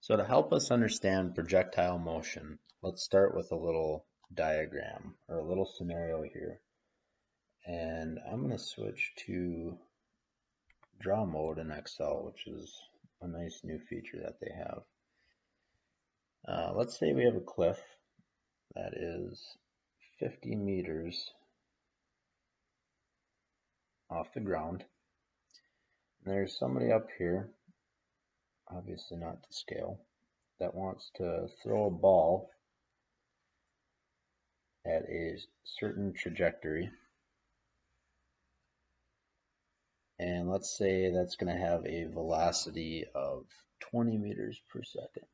So to help us understand projectile motion, let's start with a little diagram or a little scenario here. And I'm going to switch to draw mode in Excel, which is a nice new feature that they have. Let's say we have a cliff that is 50 meters off the ground. And there's somebody up here, obviously not to scale, that wants to throw a ball at a certain trajectory. And let's say that's going to have a velocity of 20 meters per second.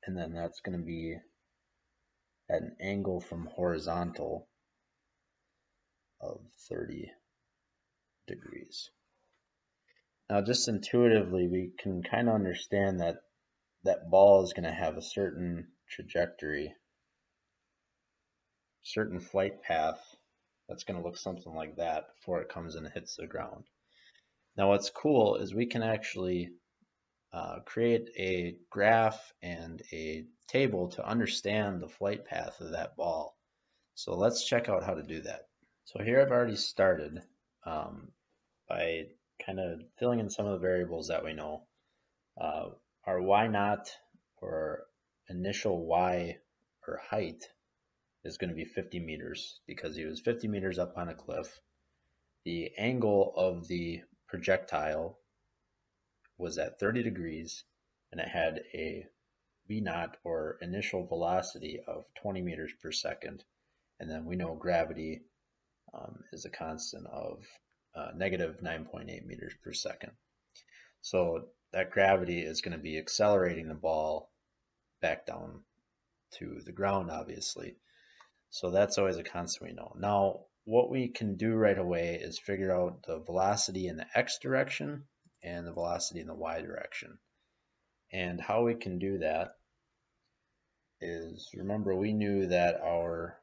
And then that's going to be at an angle from horizontal of 30 degrees. Now, just intuitively, we can kind of understand that that ball is going to have a certain trajectory, certain flight path that's going to look something like that before it comes and hits the ground. Now, what's cool is we can actually create a graph and a table to understand the flight path of that ball. So let's check out how to do that. So here I've already started by kind of filling in some of the variables that we know. Our y naught or initial y or height is going to be 50 meters because he was 50 meters up on a cliff. The angle of the projectile was at 30 degrees and it had a v naught or initial velocity of 20 meters per second. And then we know gravity is a constant of negative 9.8 meters per second. So that gravity is going to be accelerating the ball back down to the ground, obviously. So that's always a constant we know. Now, what we can do right away is figure out the velocity in the x direction and the velocity in the y direction. And how we can do that is, remember, we knew that our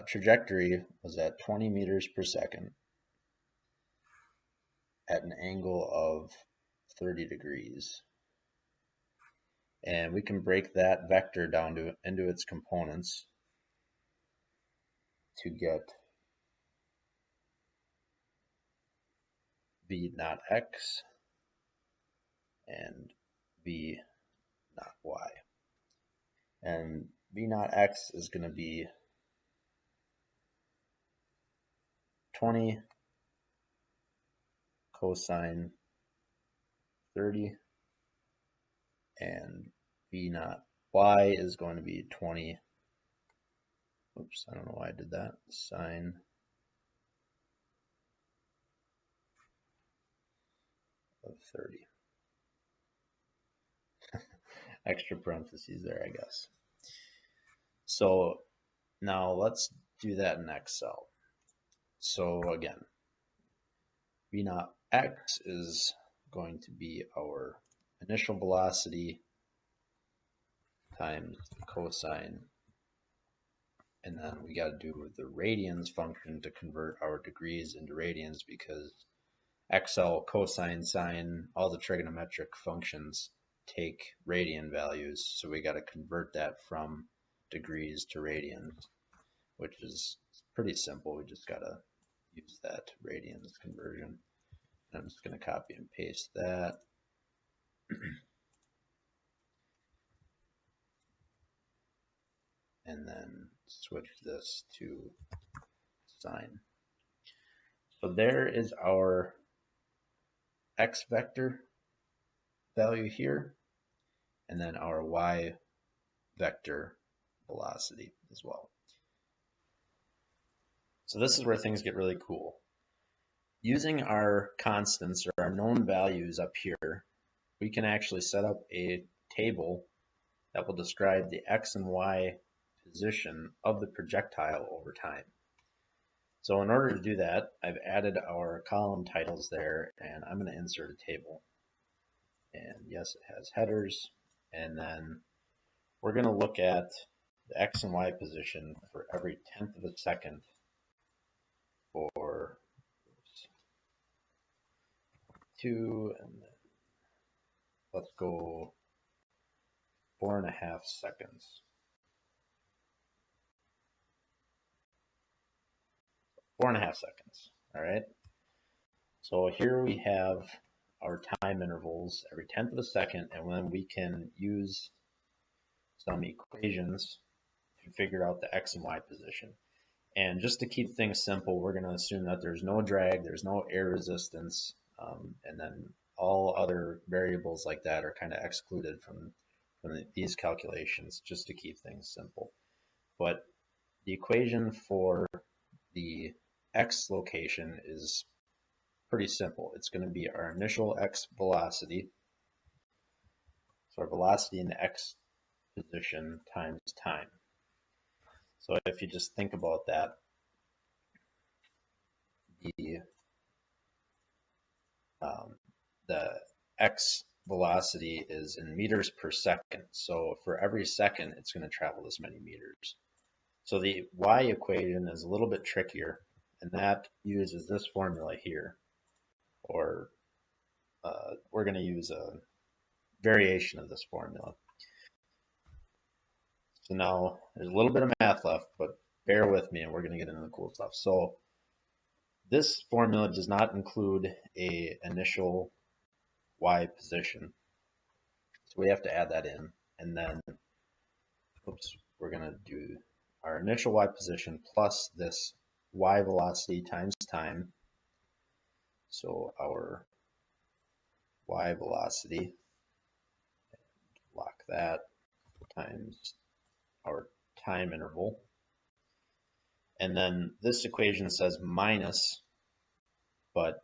trajectory was at 20 meters per second at an angle of 30 degrees. And we can break that vector down into its components to get v naught x and v naught y. And v naught x is going to be 20 cosine 30, and v naught y is going to be 20, oops, I don't know why I did that, sine of 30. Extra parentheses there, I guess. So now let's do that in Excel. So again, v naught x is going to be our initial velocity times cosine, and then we got to do the radians function to convert our degrees into radians, because Excel, cosine, sine, all the trigonometric functions take radian values, so we got to convert that from degrees to radians, which is pretty simple. We just got to use that radians conversion. I'm just going to copy and paste that. And then switch this to sine. So there is our x vector value here, and then our y vector velocity as well. So this is where things get really cool. Using our constants or our known values up here, we can actually set up a table that will describe the x and y position of the projectile over time. So in order to do that, I've added our column titles there, and I'm going to insert a table. And yes, it has headers, and then we're going to look at the x and y position for every 1/10 of a second for 2, and let's go 4.5 seconds. 4.5 seconds. All right. So here we have our time intervals every 10th of a second, and then we can use some equations to figure out the x and y position. And just to keep things simple, we're going to assume that there's no drag, there's no air resistance, and then all other variables like that are kind of excluded from these calculations, just to keep things simple. But the equation for the x location is pretty simple. It's going to be our initial x velocity, so our velocity in the x position times time. So if you just think about that, the x velocity is in meters per second. So for every second, it's going to travel this many meters. So the y equation is a little bit trickier, and that uses this formula here, or we're going to use a variation of this formula. So now there's a little bit of math left, but bear with me and we're going to get into the cool stuff. So this formula does not include a initial y position. So we have to add that in, and then, oops, we're going to do our initial y position plus this y velocity times time. So our y velocity, lock that, times our time interval. And then this equation says minus, but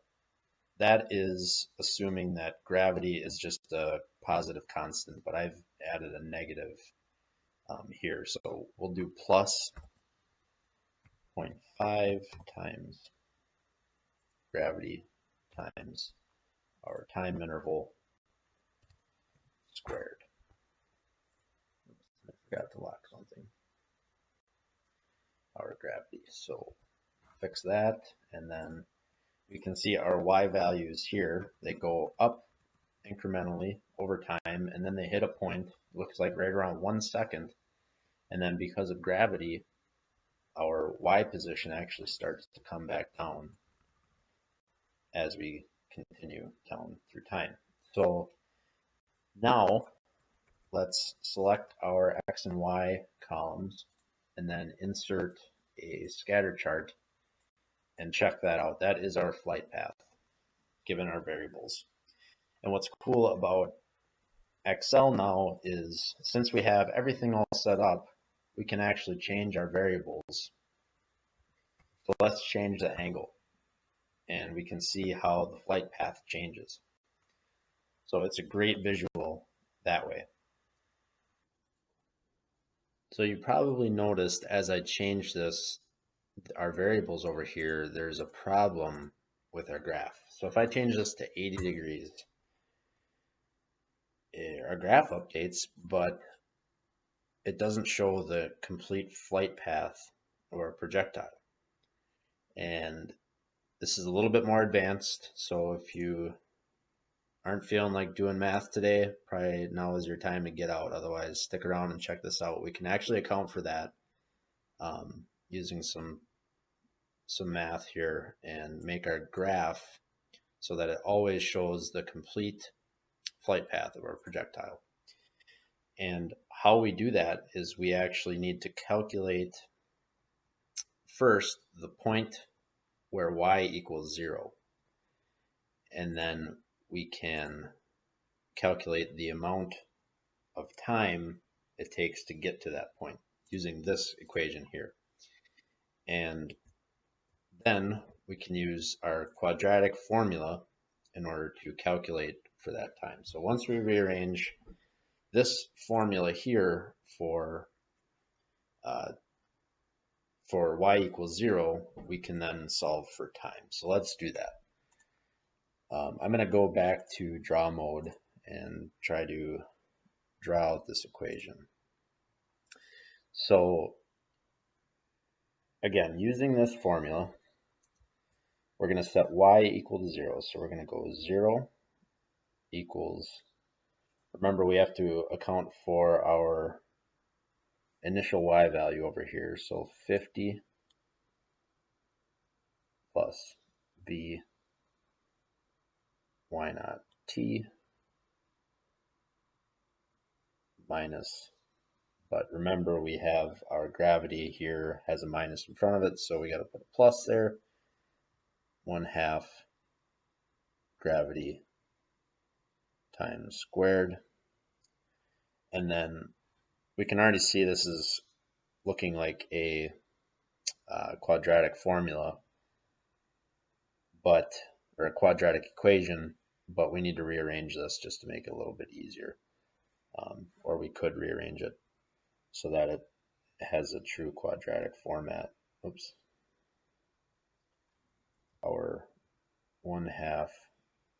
that is assuming that gravity is just a positive constant, but I've added a negative here. So we'll do plus 0.5 times gravity times our time interval squared. I forgot to lock something. Our gravity. So fix that, and then we can see our y values here. They go up incrementally over time, and then they hit a point, looks like right around 1 second, and then because of gravity, our y position actually starts to come back down as we continue down through time. So now let's select our x and y columns and then insert a scatter chart and check that out. That is our flight path given our variables. And what's cool about Excel now is, since we have everything all set up, we can actually change our variables. So let's change the angle, and we can see how the flight path changes. So it's a great visual that way. So you probably noticed as I changed this, our variables over here, there's a problem with our graph. So if I change this to 80 degrees, our graph updates, but it doesn't show the complete flight path or projectile. And this is a little bit more advanced, so if you aren't feeling like doing math today, probably now is your time to get out. Otherwise, stick around and check this out. We can actually account for that using some math here and make our graph so that it always shows the complete flight path of our projectile. And how we do that is we actually need to calculate first the point where y equals 0. And then we can calculate the amount of time it takes to get to that point using this equation here. And then we can use our quadratic formula in order to calculate for that time. So once we rearrange this formula here for y equals 0, we can then solve for time. So let's do that. I'm going to go back to draw mode and try to draw out this equation. So again, using this formula, we're going to set y equal to 0. So we're going to go 0 equals, remember we have to account for our initial y value over here, so 50 plus v y naught t minus, but remember we have our gravity here has a minus in front of it, so we got to put a plus there, 1/2 gravity times squared. And then we can already see this is looking like a quadratic formula, but, or a quadratic equation, but we need to rearrange this just to make it a little bit easier. Or we could rearrange it so that it has a true quadratic format. Oops. Our 1/2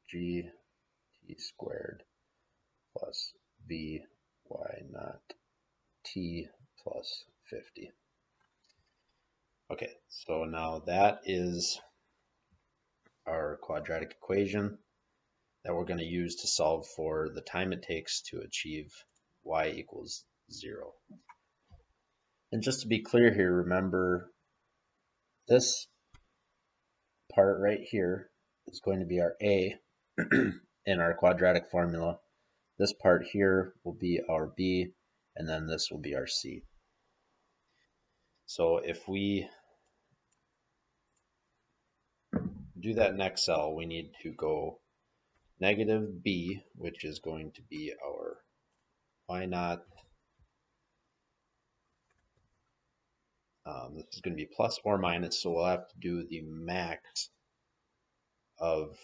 g t squared plus v y naught t plus 50. Okay, so now that is our quadratic equation that we're going to use to solve for the time it takes to achieve y equals 0. And just to be clear here, remember this part right here is going to be our a in our quadratic formula. This part here will be our b, and then this will be our c. So if we do that in Excel, we need to go negative b, which is going to be our y naught. This is going to be plus or minus, so we'll have to do the max of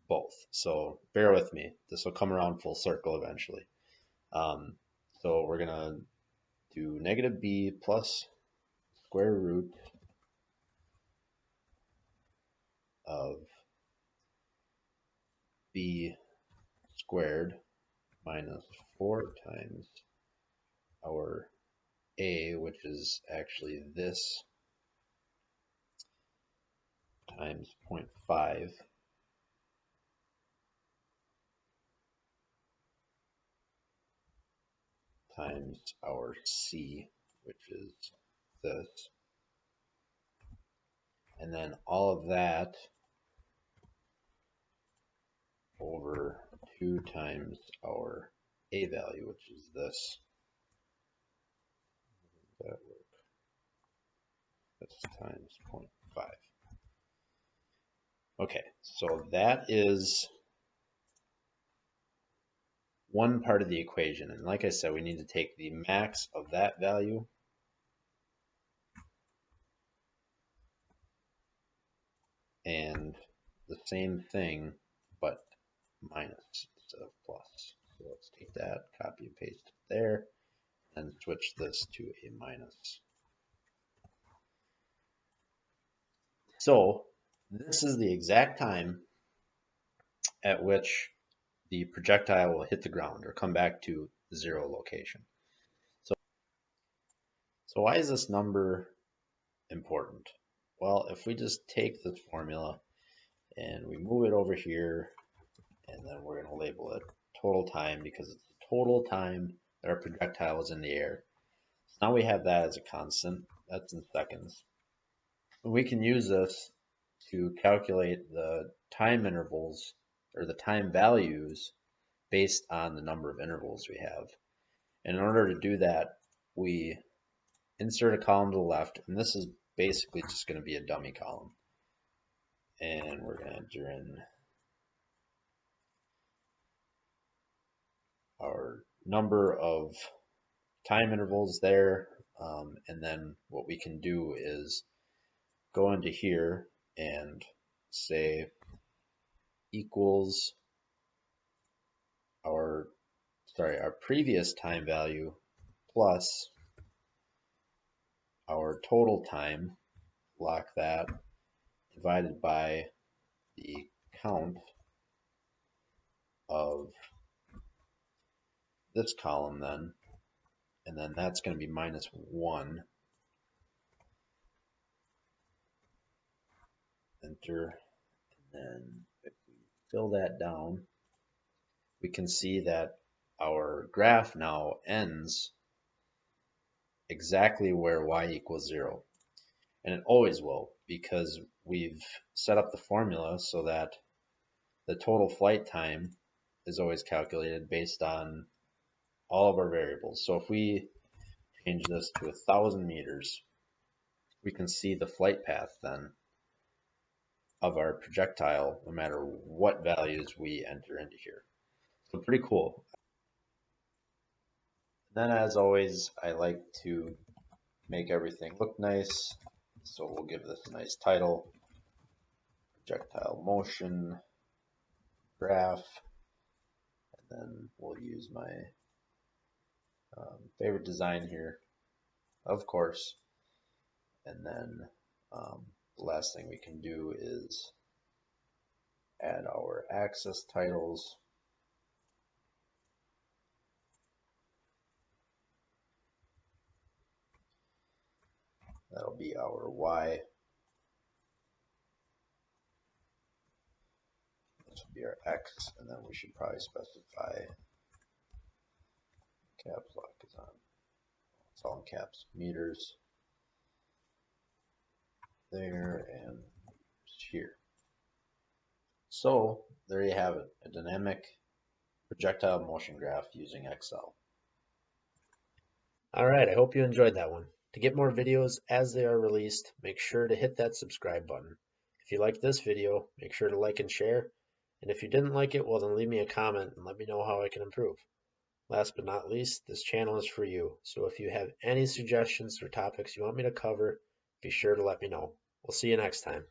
both. So bear with me. This will come around full circle eventually. So we're going to do negative b plus square root of b squared minus 4 times our a, which is actually this, times 0.5 times our c, which is this. And then all of that over 2 times our a value, which is this. That work? That's times 0.5. Okay, so that is one part of the equation. And like I said, we need to take the max of that value and the same thing, but minus instead of plus. So let's take that, copy and paste it there, and switch this to a minus. So this is the exact time at which the projectile will hit the ground or come back to the 0 location. So why is this number important? Well, if we just take this formula and we move it over here, and then we're going to label it total time because it's the total time that our projectile is in the air. So now we have that as a constant. That's in seconds. We can use this to calculate the time intervals or the time values based on the number of intervals we have. And in order to do that, we insert a column to the left, and this is basically just going to be a dummy column. And we're going to enter in our number of time intervals there, and then what we can do is go into here and say equals our previous time value plus our total time, lock that, divided by the count of this column then, and then that's going to be minus 1. Enter, and then if we fill that down, we can see that our graph now ends exactly where y equals 0. And it always will, because we've set up the formula so that the total flight time is always calculated based on all of our variables. So if we change this to 1,000 meters, we can see the flight path then of our projectile no matter what values we enter into here. So pretty cool. Then as always, I like to make everything look nice. So we'll give this a nice title, projectile motion graph, and then we'll use my favorite design here, of course. And then the last thing we can do is add our axis titles. That'll be our Y. This will be our X, and then we should probably specify caps lock is on. It's all in caps. Meters there and here. So there you have it, a dynamic projectile motion graph using Excel. All right, I hope you enjoyed that one. To get more videos as they are released, make sure to hit that subscribe button. If you liked this video, make sure to like and share. And if you didn't like it, well then leave me a comment and let me know how I can improve. Last but not least, this channel is for you. So if you have any suggestions or topics you want me to cover, be sure to let me know. We'll see you next time.